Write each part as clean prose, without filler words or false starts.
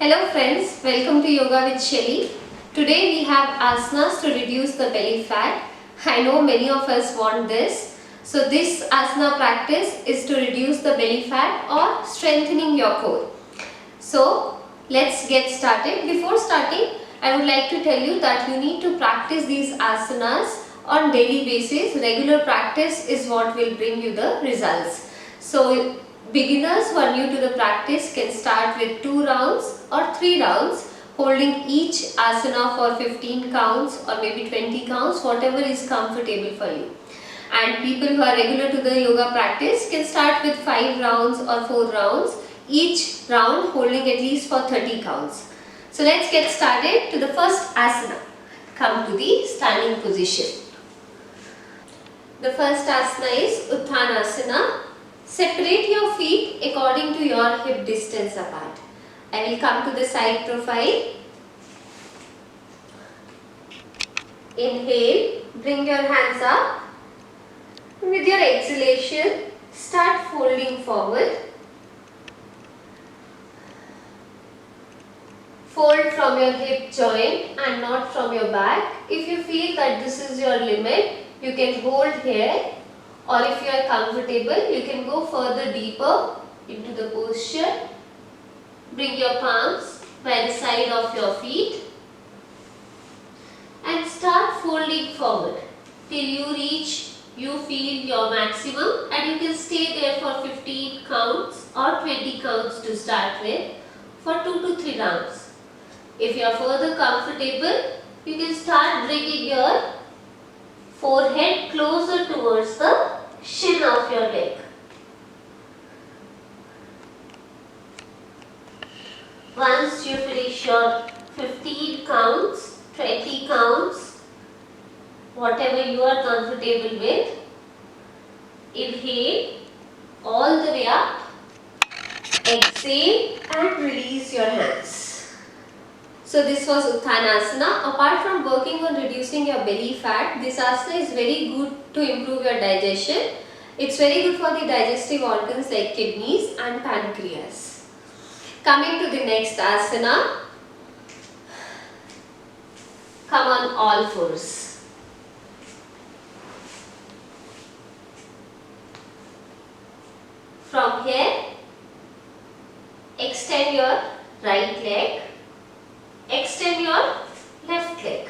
Hello friends, welcome to Yoga with Shelly. Today we have asanas to reduce the belly fat. I know many of us want this. So this asana practice is to reduce the belly fat or strengthening your core. So let's get started. Before starting, I would like to tell you that you need to practice these asanas on daily basis. Regular practice is what will bring you the results. So beginners who are new to the practice can start with 2 rounds or 3 rounds, holding each asana for 15 counts or maybe 20 counts, whatever is comfortable for you. And people who are regular to the yoga practice can start with 5 rounds or 4 rounds, each round holding at least for 30 counts. So let's get started to the first asana. Come to the standing position. The first asana is Uttanasana. Separate your feet according to your hip distance apart. I will come to the side profile. Inhale, bring your hands up. With your exhalation, start folding forward. Fold from your hip joint and not from your back. If you feel that this is your limit, you can hold here, or if you are comfortable, you can go further deeper into the posture. Bring your palms by the side of your feet and start folding forward till you feel your maximum, and you can stay there for 15 counts or 20 counts to start with for 2 to 3 rounds. If you are further comfortable, you can start bringing your forehead closer towards the shin of your leg. Once you finish your 15 counts, 20 counts, whatever you are comfortable with, inhale all the way up, exhale and release your hands. So this was Uttanasana. Apart from working on reducing your belly fat, this asana is very good to improve your digestion. It's very good for the digestive organs like kidneys and pancreas. Coming to the next asana, come on all fours. From here, extend your right leg. Extend your left leg.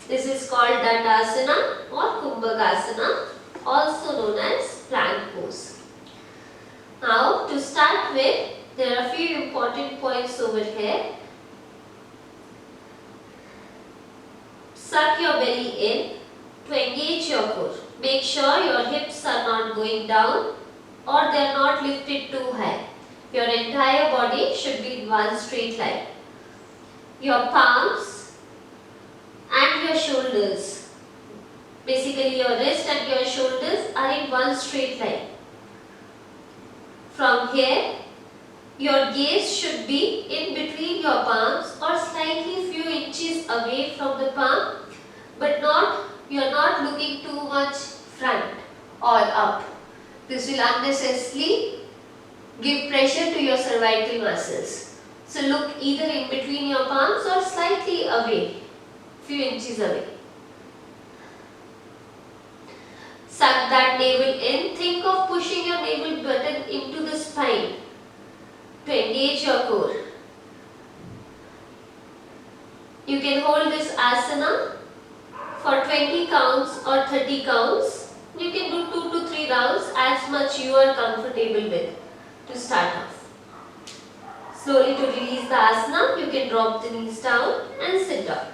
This is called Dandasana or Kumbhakasana, also known as plank pose. Now to start with, there are a few important points over here. Suck your belly in to engage your core. Make sure your hips are not going down or they are not lifted too high. Your entire body should be in one straight line. Your palms and your shoulders, basically your wrist and your shoulders, are in one straight line. From here, your gaze should be in between your palms or slightly few inches away from the palm, but you are not looking too much front or up. This will unnecessarily give pressure to your cervical muscles. So look either in between your palms or slightly away, few inches away. Suck that navel in. Think of pushing your navel button into the spine to engage your core. You can hold this asana for 20 counts or 30 counts. You can do 2 to 3 rounds, as much you are comfortable with to start off. Slowly to release the asana, you can drop the knees down and sit down.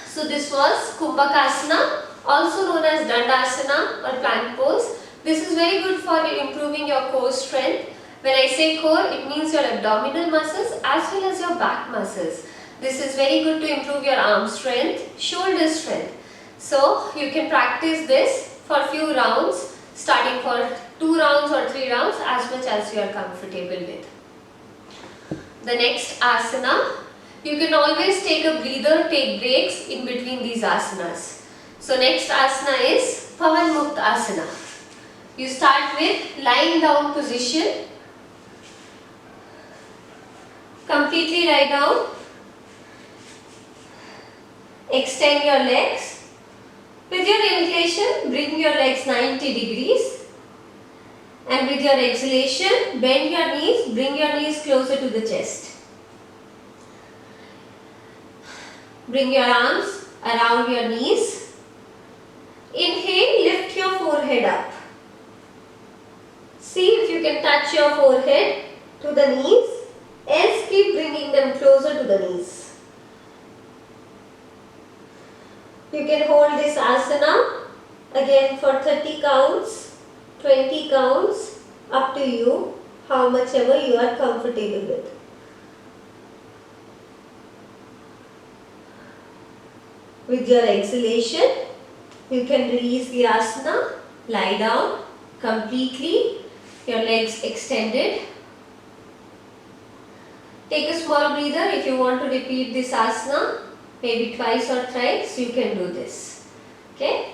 So this was Kumbhakasana, also known as Dandasana or plank pose. This is very good for improving your core strength. When I say core, it means your abdominal muscles as well as your back muscles. This is very good to improve your arm strength, shoulder strength. So you can practice this for a few rounds, starting for 2 rounds or 3 rounds, as much as you are comfortable with. The next asana, you can always take a breather, take breaks in between these asanas. So next asana is Pavan Mukta Asana. You start with lying down position. Completely lie down. Extend your legs. With your inhalation, bring your legs 90 degrees. And with your exhalation, bend your knees, bring your knees closer to the chest. Bring your arms around your knees. Inhale, lift your forehead up. See if you can touch your forehead to the knees, else keep bringing them closer to the knees. You can hold this asana again for 30 counts, 20 counts, up to you, how much ever you are comfortable with. With your exhalation, you can release the asana, lie down completely, your legs extended. Take a small breather. If you want to repeat this asana, maybe twice or thrice, you can do this. Okay?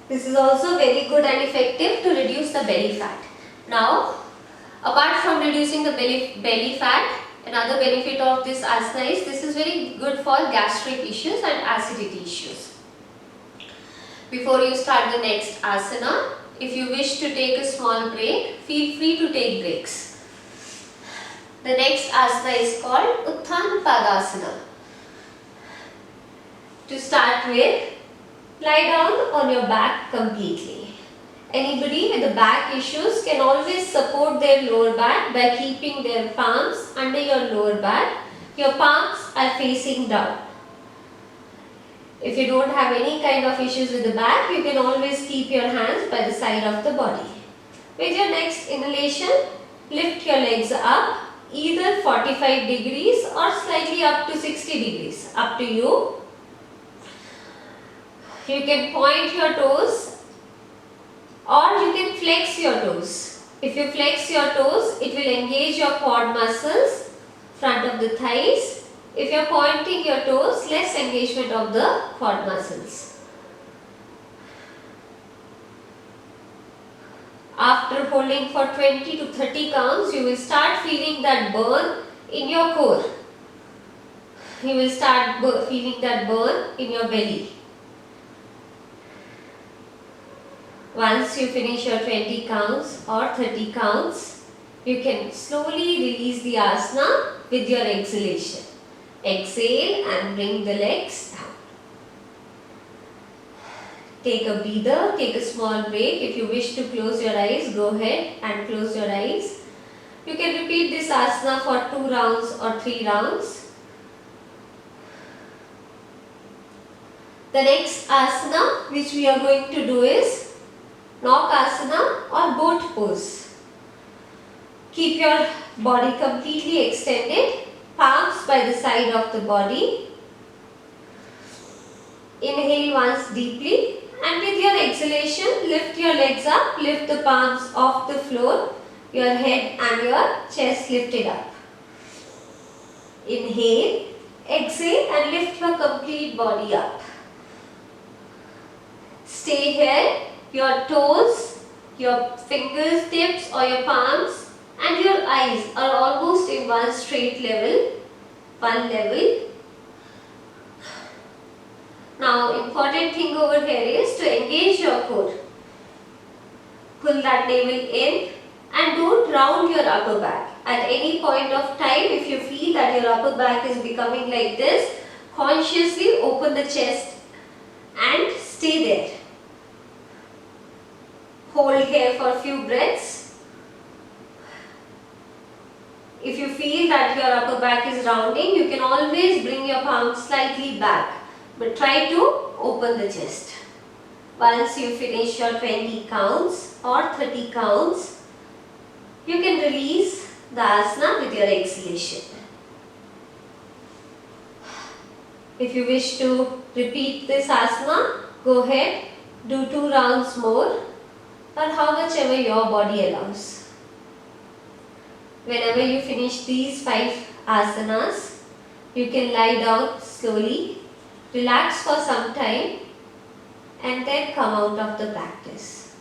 This is also very good and effective to reduce the belly fat. Now, apart from reducing the belly fat, another benefit of this asana is this is very good for gastric issues and acidity issues. Before you start the next asana, if you wish to take a small break, feel free to take breaks. The next asana is called Utthana Padasana. To start with, lie down on your back completely. Anybody with the back issues can always support their lower back by keeping their palms under your lower back. Your palms are facing down. If you don't have any kind of issues with the back, you can always keep your hands by the side of the body. With your next inhalation, lift your legs up either 45 degrees or slightly up to 60 degrees. Up to you. You can point your toes or you can flex your toes. If you flex your toes, it will engage your quad muscles, front of the thighs. If you are pointing your toes, less engagement of the quad muscles. After holding for 20 to 30 counts, you will start feeling that burn in your core. You will start feeling that burn in your belly. Once you finish your 20 counts or 30 counts, you can slowly release the asana with your exhalation. Exhale and bring the legs down. Take a breather, take a small break. If you wish to close your eyes, go ahead and close your eyes. You can repeat this asana for 2 rounds or 3 rounds. The next asana which we are going to do is Naukasana or boat pose. Keep your body completely extended, palms by the side of the body. Inhale once deeply and with your exhalation, lift your legs up, lift the palms off the floor, your head and your chest lifted up. Inhale, exhale and lift your complete body up. Stay here. Your toes, your fingertips or your palms and your eyes are almost in one straight level, one level. Now, important thing over here is to engage your core. Pull that navel in and don't round your upper back. At any point of time, if you feel that your upper back is becoming like this, consciously open the chest and stay there. Hold here for a few breaths. If you feel that your upper back is rounding, you can always bring your palms slightly back. But try to open the chest. Once you finish your 20 counts or 30 counts, you can release the asana with your exhalation. If you wish to repeat this asana, go ahead, do 2 rounds more, or how much ever your body allows. Whenever you finish these 5 asanas, you can lie down slowly, relax for some time and then come out of the practice.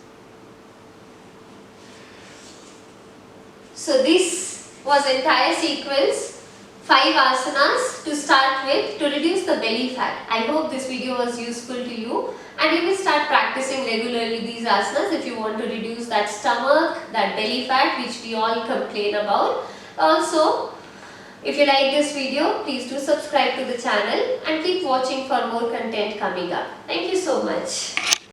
So this was entire sequence 5 asanas to start with to reduce the belly fat. I hope this video was useful to you, and you will start practicing regularly these asanas if you want to reduce that stomach, that belly fat which we all complain about. Also, if you like this video, please do subscribe to the channel and keep watching for more content coming up. Thank you so much.